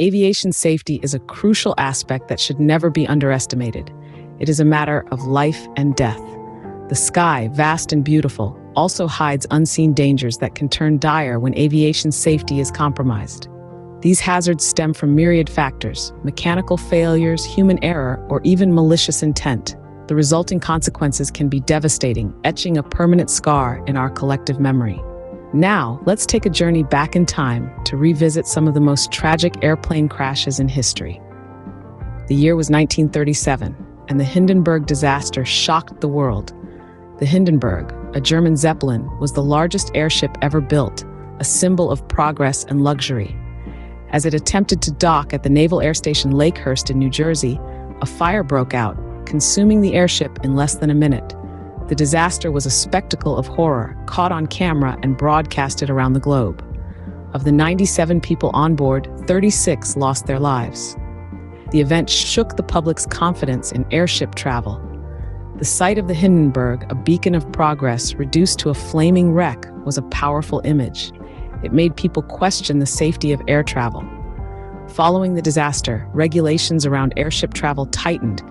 Aviation safety is a crucial aspect that should never be underestimated. It is a matter of life and death. The sky, vast and beautiful, also hides unseen dangers that can turn dire when aviation safety is compromised. These hazards stem from myriad factors: mechanical failures, human error, or even malicious intent. The resulting consequences can be devastating, etching a permanent scar in our collective memory. Now, let's take a journey back in time to revisit some of the most tragic airplane crashes in history. The year was 1937, and the Hindenburg disaster shocked the world. The Hindenburg, a German Zeppelin, was the largest airship ever built, a symbol of progress and luxury. As it attempted to dock at the Naval Air Station Lakehurst in New Jersey, a fire broke out, consuming the airship in less than a minute. The disaster was a spectacle of horror, caught on camera and broadcasted around the globe. Of the 97 people on board, 36 lost their lives. The event shook the public's confidence in airship travel. The sight of the Hindenburg, a beacon of progress reduced to a flaming wreck, was a powerful image. It made people question the safety of air travel. Following the disaster, regulations around airship travel tightened,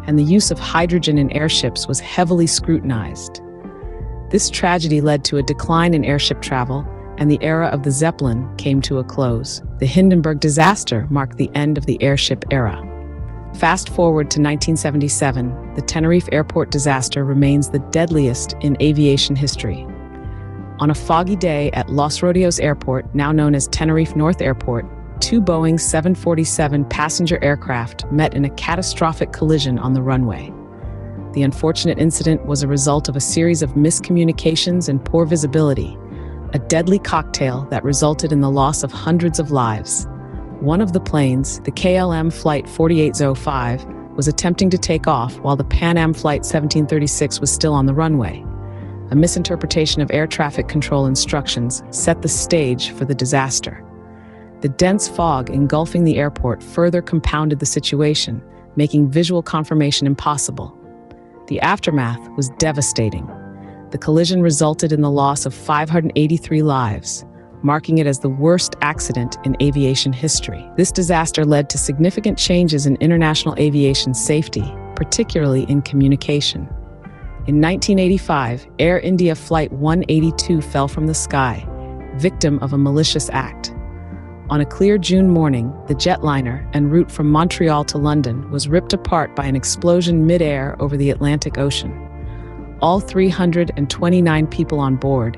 and the use of hydrogen in airships was heavily scrutinized. This tragedy led to a decline in airship travel, and the era of the Zeppelin came to a close. The Hindenburg disaster marked the end of the airship era. Fast forward to 1977, the Tenerife airport disaster remains the deadliest in aviation history. On a foggy day at Los Rodeos Airport, now known as Tenerife North Airport, two Boeing 747 passenger aircraft met in a catastrophic collision on the runway. The unfortunate incident was a result of a series of miscommunications and poor visibility, a deadly cocktail that resulted in the loss of hundreds of lives. One of the planes, the KLM Flight 4805, was attempting to take off while the Pan Am Flight 1736 was still on the runway. A misinterpretation of air traffic control instructions set the stage for the disaster. The dense fog engulfing the airport further compounded the situation, making visual confirmation impossible. The aftermath was devastating. The collision resulted in the loss of 583 lives, marking it as the worst accident in aviation history. This disaster led to significant changes in international aviation safety, particularly in communication. In 1985, Air India Flight 182 fell from the sky, victim of a malicious act. On a clear June morning, the jetliner, en route from Montreal to London, was ripped apart by an explosion mid-air over the Atlantic Ocean. All 329 people on board,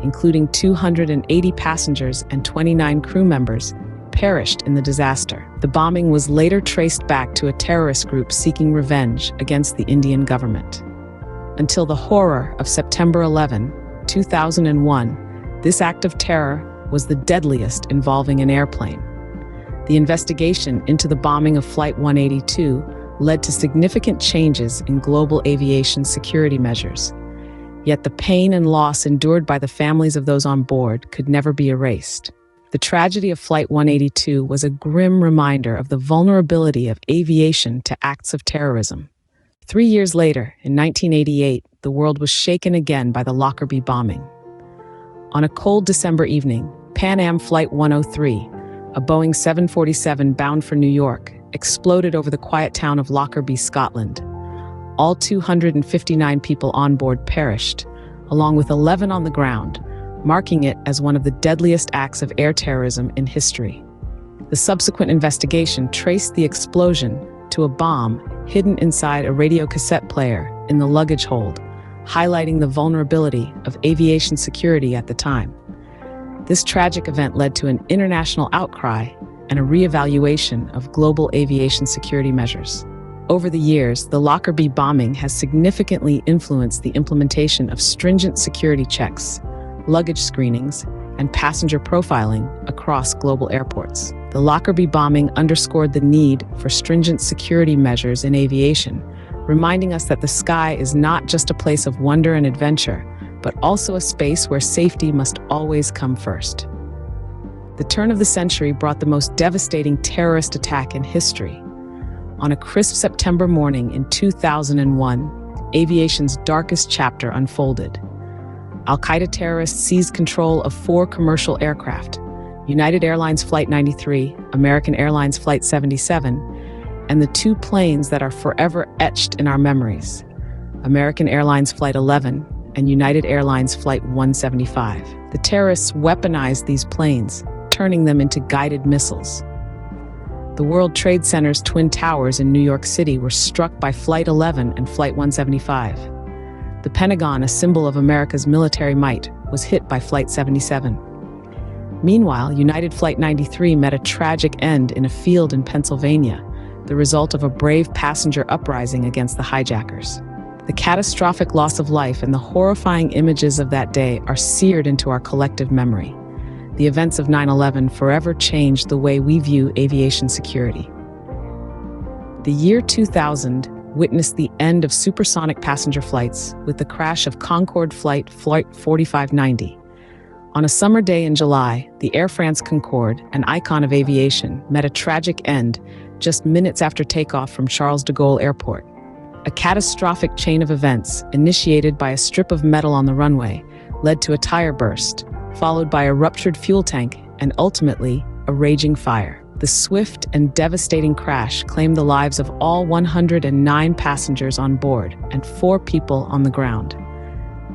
including 280 passengers and 29 crew members, perished in the disaster. The bombing was later traced back to a terrorist group seeking revenge against the Indian government. Until the horror of September 11, 2001, this act of terror was the deadliest involving an airplane. The investigation into the bombing of Flight 182 led to significant changes in global aviation security measures. Yet the pain and loss endured by the families of those on board could never be erased. The tragedy of Flight 182 was a grim reminder of the vulnerability of aviation to acts of terrorism. 3 years later, in 1988, the world was shaken again by the Lockerbie bombing. On a cold December evening, Pan Am Flight 103, a Boeing 747 bound for New York, exploded over the quiet town of Lockerbie, Scotland. All 259 people on board perished, along with 11 on the ground, marking it as one of the deadliest acts of air terrorism in history. The subsequent investigation traced the explosion to a bomb hidden inside a radio cassette player in the luggage hold, highlighting the vulnerability of aviation security at the time. This tragic event led to an international outcry and a reevaluation of global aviation security measures. Over the years, the Lockerbie bombing has significantly influenced the implementation of stringent security checks, luggage screenings, and passenger profiling across global airports. The Lockerbie bombing underscored the need for stringent security measures in aviation, reminding us that the sky is not just a place of wonder and adventure, but also a space where safety must always come first. The turn of the century brought the most devastating terrorist attack in history. On a crisp September morning in 2001, aviation's darkest chapter unfolded. Al-Qaeda terrorists seized control of 4 commercial aircraft, United Airlines Flight 93, American Airlines Flight 77, and the two planes that are forever etched in our memories, American Airlines Flight 11 and United Airlines Flight 175. The terrorists weaponized these planes, turning them into guided missiles. The World Trade Center's Twin Towers in New York City were struck by Flight 11 and Flight 175. The Pentagon, a symbol of America's military might, was hit by Flight 77. Meanwhile, United Flight 93 met a tragic end in a field in Pennsylvania, the result of a brave passenger uprising against the hijackers. The catastrophic loss of life and the horrifying images of that day are seared into our collective memory. The events of 9/11 forever changed the way we view aviation security. The year 2000 witnessed the end of supersonic passenger flights with the crash of Concorde Flight 4590. On a summer day in July, the Air France Concorde, an icon of aviation, met a tragic end just minutes after takeoff from Charles de Gaulle Airport. A catastrophic chain of events, initiated by a strip of metal on the runway, led to a tire burst, followed by a ruptured fuel tank, and ultimately, a raging fire. The swift and devastating crash claimed the lives of all 109 passengers on board and 4 people on the ground.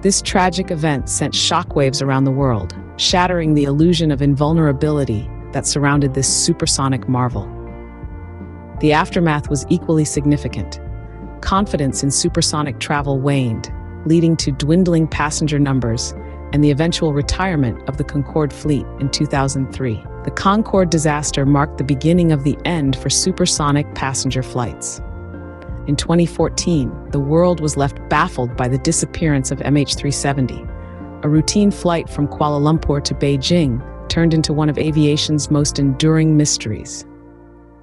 This tragic event sent shockwaves around the world, shattering the illusion of invulnerability that surrounded this supersonic marvel. The aftermath was equally significant. Confidence in supersonic travel waned, leading to dwindling passenger numbers and the eventual retirement of the Concorde fleet in 2003. The Concorde disaster marked the beginning of the end for supersonic passenger flights. In 2014, the world was left baffled by the disappearance of MH370. A routine flight from Kuala Lumpur to Beijing turned into one of aviation's most enduring mysteries.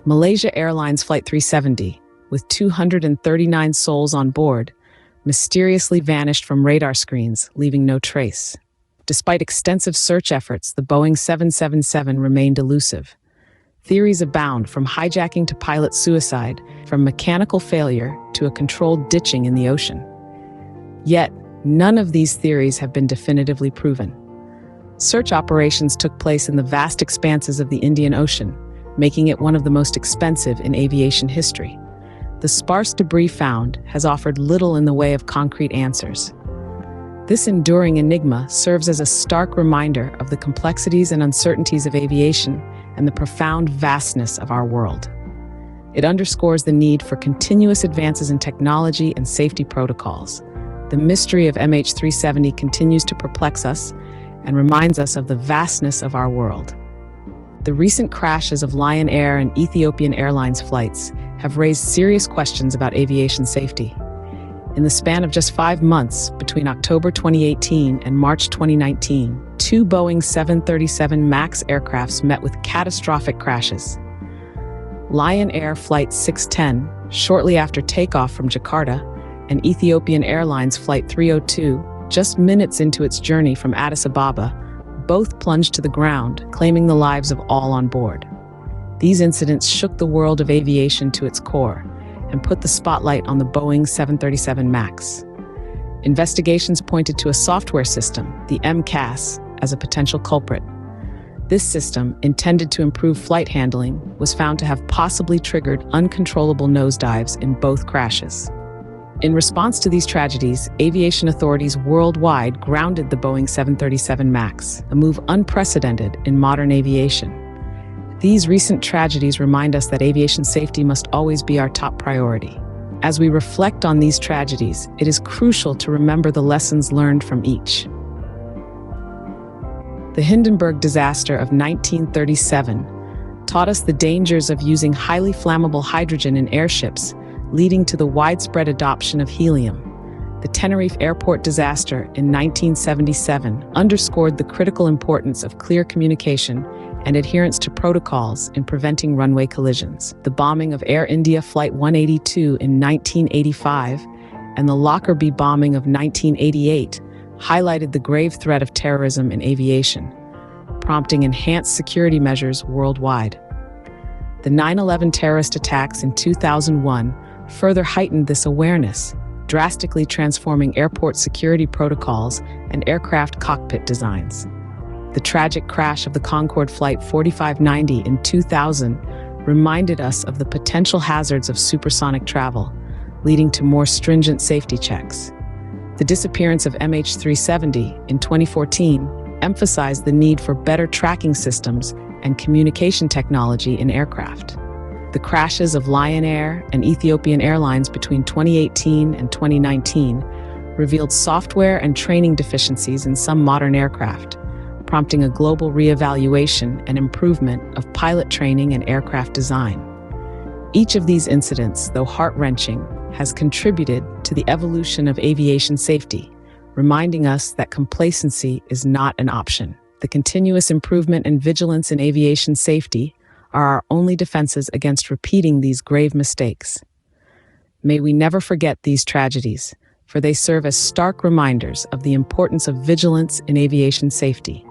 Malaysia Airlines Flight 370, with 239 souls on board, mysteriously vanished from radar screens, leaving no trace. Despite extensive search efforts, the Boeing 777 remained elusive. Theories abound, from hijacking to pilot suicide, from mechanical failure to a controlled ditching in the ocean. Yet, none of these theories have been definitively proven. Search operations took place in the vast expanses of the Indian Ocean, making it one of the most expensive in aviation history. The sparse debris found has offered little in the way of concrete answers. This enduring enigma serves as a stark reminder of the complexities and uncertainties of aviation and the profound vastness of our world. It underscores the need for continuous advances in technology and safety protocols. The mystery of MH370 continues to perplex us and reminds us of the vastness of our world. The recent crashes of Lion Air and Ethiopian Airlines flights have raised serious questions about aviation safety. In the span of just 5 months, between October 2018 and March 2019, 2 Boeing 737 MAX aircrafts met with catastrophic crashes. Lion Air Flight 610, shortly after takeoff from Jakarta, and Ethiopian Airlines Flight 302, just minutes into its journey from Addis Ababa, both plunged to the ground, claiming the lives of all on board. These incidents shook the world of aviation to its core and put the spotlight on the Boeing 737 MAX. Investigations pointed to a software system, the MCAS, as a potential culprit. This system, intended to improve flight handling, was found to have possibly triggered uncontrollable nosedives in both crashes. In response to these tragedies, aviation authorities worldwide grounded the Boeing 737 MAX, a move unprecedented in modern aviation. These recent tragedies remind us that aviation safety must always be our top priority. As we reflect on these tragedies, it is crucial to remember the lessons learned from each. The Hindenburg disaster of 1937 taught us the dangers of using highly flammable hydrogen in airships, leading to the widespread adoption of helium. The Tenerife airport disaster in 1977 underscored the critical importance of clear communication and adherence to protocols in preventing runway collisions. The bombing of Air India Flight 182 in 1985 and the Lockerbie bombing of 1988 highlighted the grave threat of terrorism in aviation, prompting enhanced security measures worldwide. The 9/11 terrorist attacks in 2001 further heightened this awareness, drastically transforming airport security protocols and aircraft cockpit designs. The tragic crash of the Concorde Flight 4590 in 2000 reminded us of the potential hazards of supersonic travel, leading to more stringent safety checks. The disappearance of MH370 in 2014 emphasized the need for better tracking systems and communication technology in aircraft. The crashes of Lion Air and Ethiopian Airlines between 2018 and 2019 revealed software and training deficiencies in some modern aircraft, prompting a global reevaluation and improvement of pilot training and aircraft design. Each of these incidents, though heart-wrenching, has contributed to the evolution of aviation safety, reminding us that complacency is not an option. The continuous improvement and vigilance in aviation safety are our only defenses against repeating these grave mistakes. May we never forget these tragedies, for they serve as stark reminders of the importance of vigilance in aviation safety.